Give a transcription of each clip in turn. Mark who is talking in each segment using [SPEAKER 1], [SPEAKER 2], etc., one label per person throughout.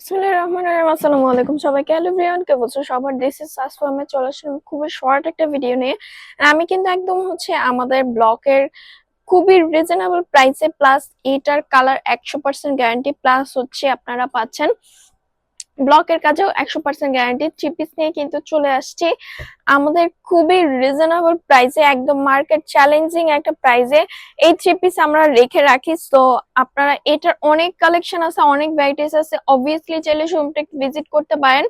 [SPEAKER 1] বিসমিল্লাহির রহমানির রহিম। আসসালামু আলাইকুম সবাইকে। হ্যালো এভরিওয়ান, কে বলছো সবার দিস ইজ সাসফামে চলে আসলাম খুবই শর্ট একটা ভিডিও নিয়ে। আমি কিন্তু একদম আমাদের ব্লকের খুবই রিজনেবল প্রাইসে, প্লাস এটার কালার 100% গ্যারান্টি, প্লাস আপনারা পাচ্ছেন ব্লকের কাজেও 100% গ্যারান্টি। থ্রি পিস নিয়ে কিন্তু চলে আসছি আমাদের খুবই রিজনেবল প্রাইসে, একদম মার্কেট চ্যালেঞ্জিং একটা প্রাইসে এই থ্রি পিস আমরা রেখে রাখি। তো আপনারা এটার অনেক কালেকশন আছে, অনেক ভ্যারাইটিস আছে, অবভিয়াসলি চাইলে শোরুমটা একটু ভিজিট করতে পারেন।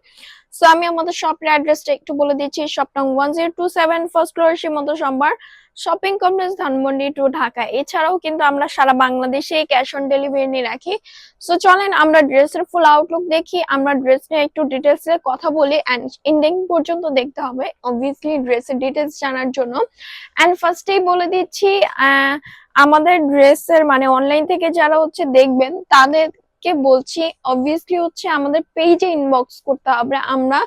[SPEAKER 1] সো আমি আমাদের শপের অ্যাড্রেসটা একটু বলে দিচ্ছি। শপ নং 1027, first floor, Simanto Sambhar shopping complex, Dhanmondi two Dhaka. এছাড়াও কিন্তু আমরা সারা বাংলাদেশে ক্যাশ অন ডেলিভারি নিয়ে রাখি। সো চলেন আমরা ড্রেসের ফুল আউটলুক দেখি, আমরা ড্রেস নিয়ে একটু ডিটেলস এ কথা বলি, এন্ড এন্ডিং পর্যন্ত দেখতে হবে অবভিয়াসলি ড্রেসের ডিটেলস জানার জন্য। এন্ড ফার্স্টেই বলে দিচ্ছি, আমাদের ড্রেসের মানে অনলাইন থেকে যারা দেখবেন তাদেরকে বলছি অবভিয়াসলি আমাদের পেজে ইনবক্স করতে হবে। আমরা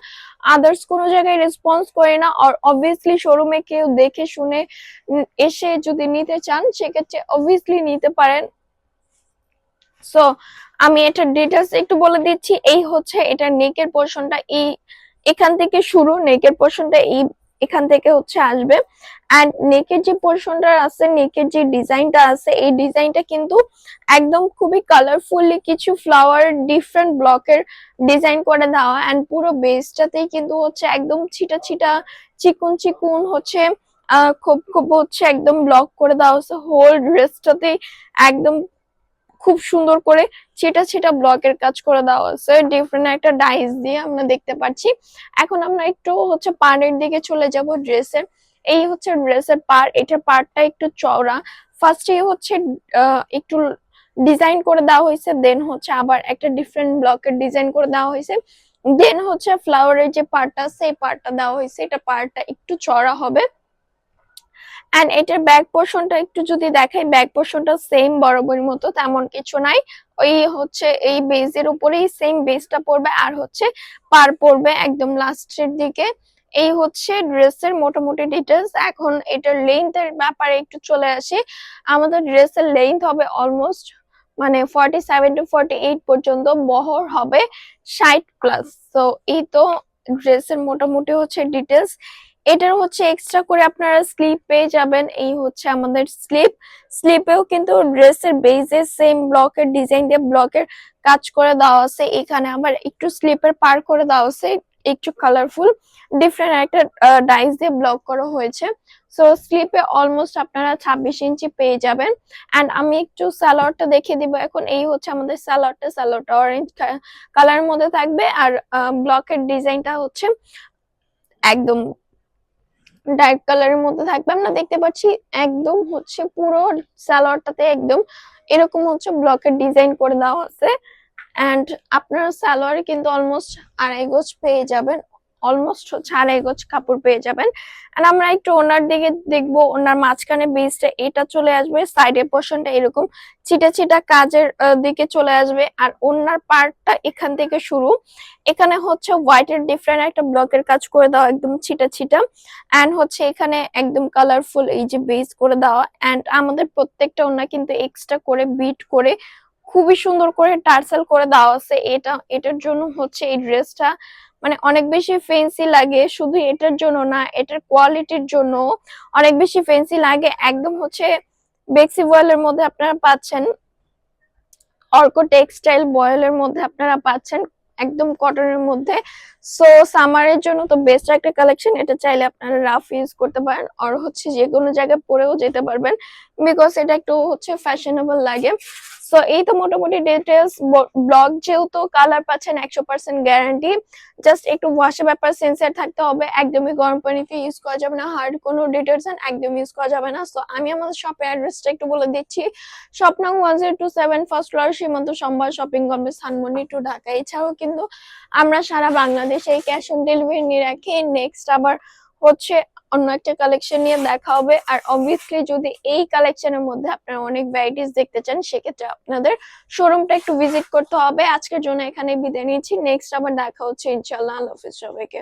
[SPEAKER 1] আদার্স কোনো জায়গায় রেসপন্স করি না। আর অবভিয়াসলি শোরুমে কেউ দেখে শুনে এসে যদি নিতে চান সেক্ষেত্রে অবভিয়াসলি নিতে পারেন। সো আমি এটার ডিটেলস একটু বলে দিচ্ছি। এই এটা নেকের পোরশনটা, এই এখান থেকে শুরু, নেকের পোরশনটা এই এখান থেকে আসবে। এন্ড নেকের যে পোরশনটা আছে, নেকের যে ডিজাইনটা আছে, এই ডিজাইনটা কিন্তু একদম খুবই কালারফুলি কিছু ফ্লাওয়ার ডিফারেন্ট ব্লকের ডিজাইন করে দেওয়া। এন্ড পুরো বেসটাতেই কিন্তু একদম ছিটা ছিটা চিকুন চিকুন খুব খুব একদম ব্লক করে দেওয়া হচ্ছে। হোল ড্রেসটাতে একদম খুব সুন্দর করে ছিটা ছিটা ব্লকের কাজ করে দেওয়া আছে ডিফারেন্ট একটা ডাইস দিয়ে আমরা দেখতে পাচ্ছি। এখন আমরা একটু পাড়ের দিকে চলে যাব ড্রেসের। এই ড্রেসের পাড়, এটার পাড়টা একটু চওড়া। ফার্স্টে একটু ডিজাইন করে দেওয়া হয়েছে, দেন আবার একটা ডিফারেন্ট ব্লকের ডিজাইন করে দেওয়া হয়েছে, দেন ফ্লাওয়ারের যে পার্টটা আছে এই পার্টটা দেওয়া হয়েছে। এটা পার্টটা একটু চওড়া হবে। এন্ড এটার ব্যাক পোর্শনটা একটু যদি দেখাই, ব্যাক পোর্শনটা সেম বরাবরের মতো, তেমন কিছু নাই। ওই এই বেজের উপরেই সেম বেসটা পড়বে, আর পার পড়বে একদম লাস্টের দিকে। এই ড্রেসের মোটামুটি ডিটেলস। এখন এটার লেন্থের ব্যাপারে একটু চলে আসি। আমাদের ড্রেসের লেন্থ হবে অলমোস্ট মানে 47 to 48 পর্যন্ত, বহর হবে 60+। তো এই তো ড্রেসের মোটামুটি ডিটেলস। এটার এক্সট্রা করে আপনারা স্লিপ পেয়ে যাবেন। এই আমাদের স্লিপেও কিন্তু ড্রেসের বেজে সেম ব্লকের ডিজাইন দিয়ে ব্লকের কাজ করে দেওয়া আছে। এখানে আবার একটু স্লিপের পার করে দেওয়া আছে, একটু কালারফুল ডিফারেন্ট একটা ডাইস দিয়ে ব্লক করা হয়েছে। সো স্লিপে অলমোস্ট আপনারা 26 ইঞ্চি পেয়ে যাবেন। এন্ড আমি একটু সালোয়ারটা দেখিয়ে দিব এখন। এই আমাদের সালোয়ারটা অরেঞ্জ কালারের মধ্যে থাকবে, আর ব্লকের ডিজাইনটা একদম ডার্ক কালারের মধ্যে থাকবে। আমরা দেখতে পাচ্ছি একদম পুরো সালোয়ারটাতে একদম এরকম ব্লকের ডিজাইন করে দেওয়া আছে। এন্ড আপনারা সালোয়ারে কিন্তু অলমোস্ট 2.5 গজ পেয়ে যাবেন, অলমোস্ট 2.5 গজ কাপড় পেয়ে যাবেন। এন্ড আমরা একটু ওনার দিকে দেখবো। ওনার মাঝখানে বেসটা এটা চলে আসবে, সাইডের পোর্শনটা এরকম ছিটা ছিটা কাজের দিকে চলে আসবে, আর ওনার পার্টটা এখান থেকে শুরু। এখানে হোয়াইটের ডিফারেন্ট একটা ব্লকের কাজ করে দেওয়া, একদম ছিটা ছিটা। এন্ড এখানে একদম কালারফুল এই যে বেস করে দেওয়া। এন্ড আমাদের প্রত্যেকটা ওনা কিন্তু এক্সট্রা করে বিট করে খুবই সুন্দর করে টার্সেল করে দেওয়া আছে। এটার জন্য এই ড্রেসটা মানে অনেক বেশি ফ্যান্সি লাগে। শুধু এটার জন্য না, এটার কোয়ালিটির জন্য অনেক বেশি ফ্যান্সি লাগে। একদম বেক্সি বয়েলের মধ্যে আপনারা পাচ্ছেন, অর্ক টেক্সটাইল বয়েলের মধ্যে আপনারা পাচ্ছেন, একদম কটনের মধ্যে। সো সামারের জন্য তো বেস্ট একটা কালেকশন। এটা চাইলে আপনারা রাফ ইউজ করতে পারেন, আর যে কোনো জায়গায় পরেও যেতে পারবেন, বিকজ এটা একটু ফ্যাশনেবল লাগে। সো এই তো মোটামুটি ডিটেলস। ব্লক যেহেতু কালার পাচ্ছেন 100% গ্যারান্টি, জাস্ট একটু ওয়াশের ব্যাপার সেন্সার থাকতে হবে। একদমই গরম পানিতে ইউজ করা যাবে না, হার্ড কোনো ডিটারজেন্ট একদম ইউজ করা যাবে না। সো আমি আমাদের শপের অ্যাড্রেসটা একটু বলে দিচ্ছি। শপ নং 1027, first floor, Simanto Sambhar shopping complex, Dhanmondi two Dhaka. এছাড়াও কিন্তু আমরা সারা বাংলাদেশে ক্যাশ অন ডেলিভারি নিয়ে রাখি। নেক্সট আবার অন্য একটা কালেকশন নিয়ে দেখা হবে। আর অবভিয়াসলি যদি এই কালেকশনের মধ্যে আপনারা অনেক ভ্যারাইটিস দেখতে চান, সেক্ষেত্রে আপনাদের শোরুমটা একটু ভিজিট করতে হবে। আজকের জন্য এখানে বিদায় নিচ্ছি, নেক্সট আবার দেখা হচ্ছে ইনশাআল্লাহ। আল্লাহ হাফেজ সবাইকে।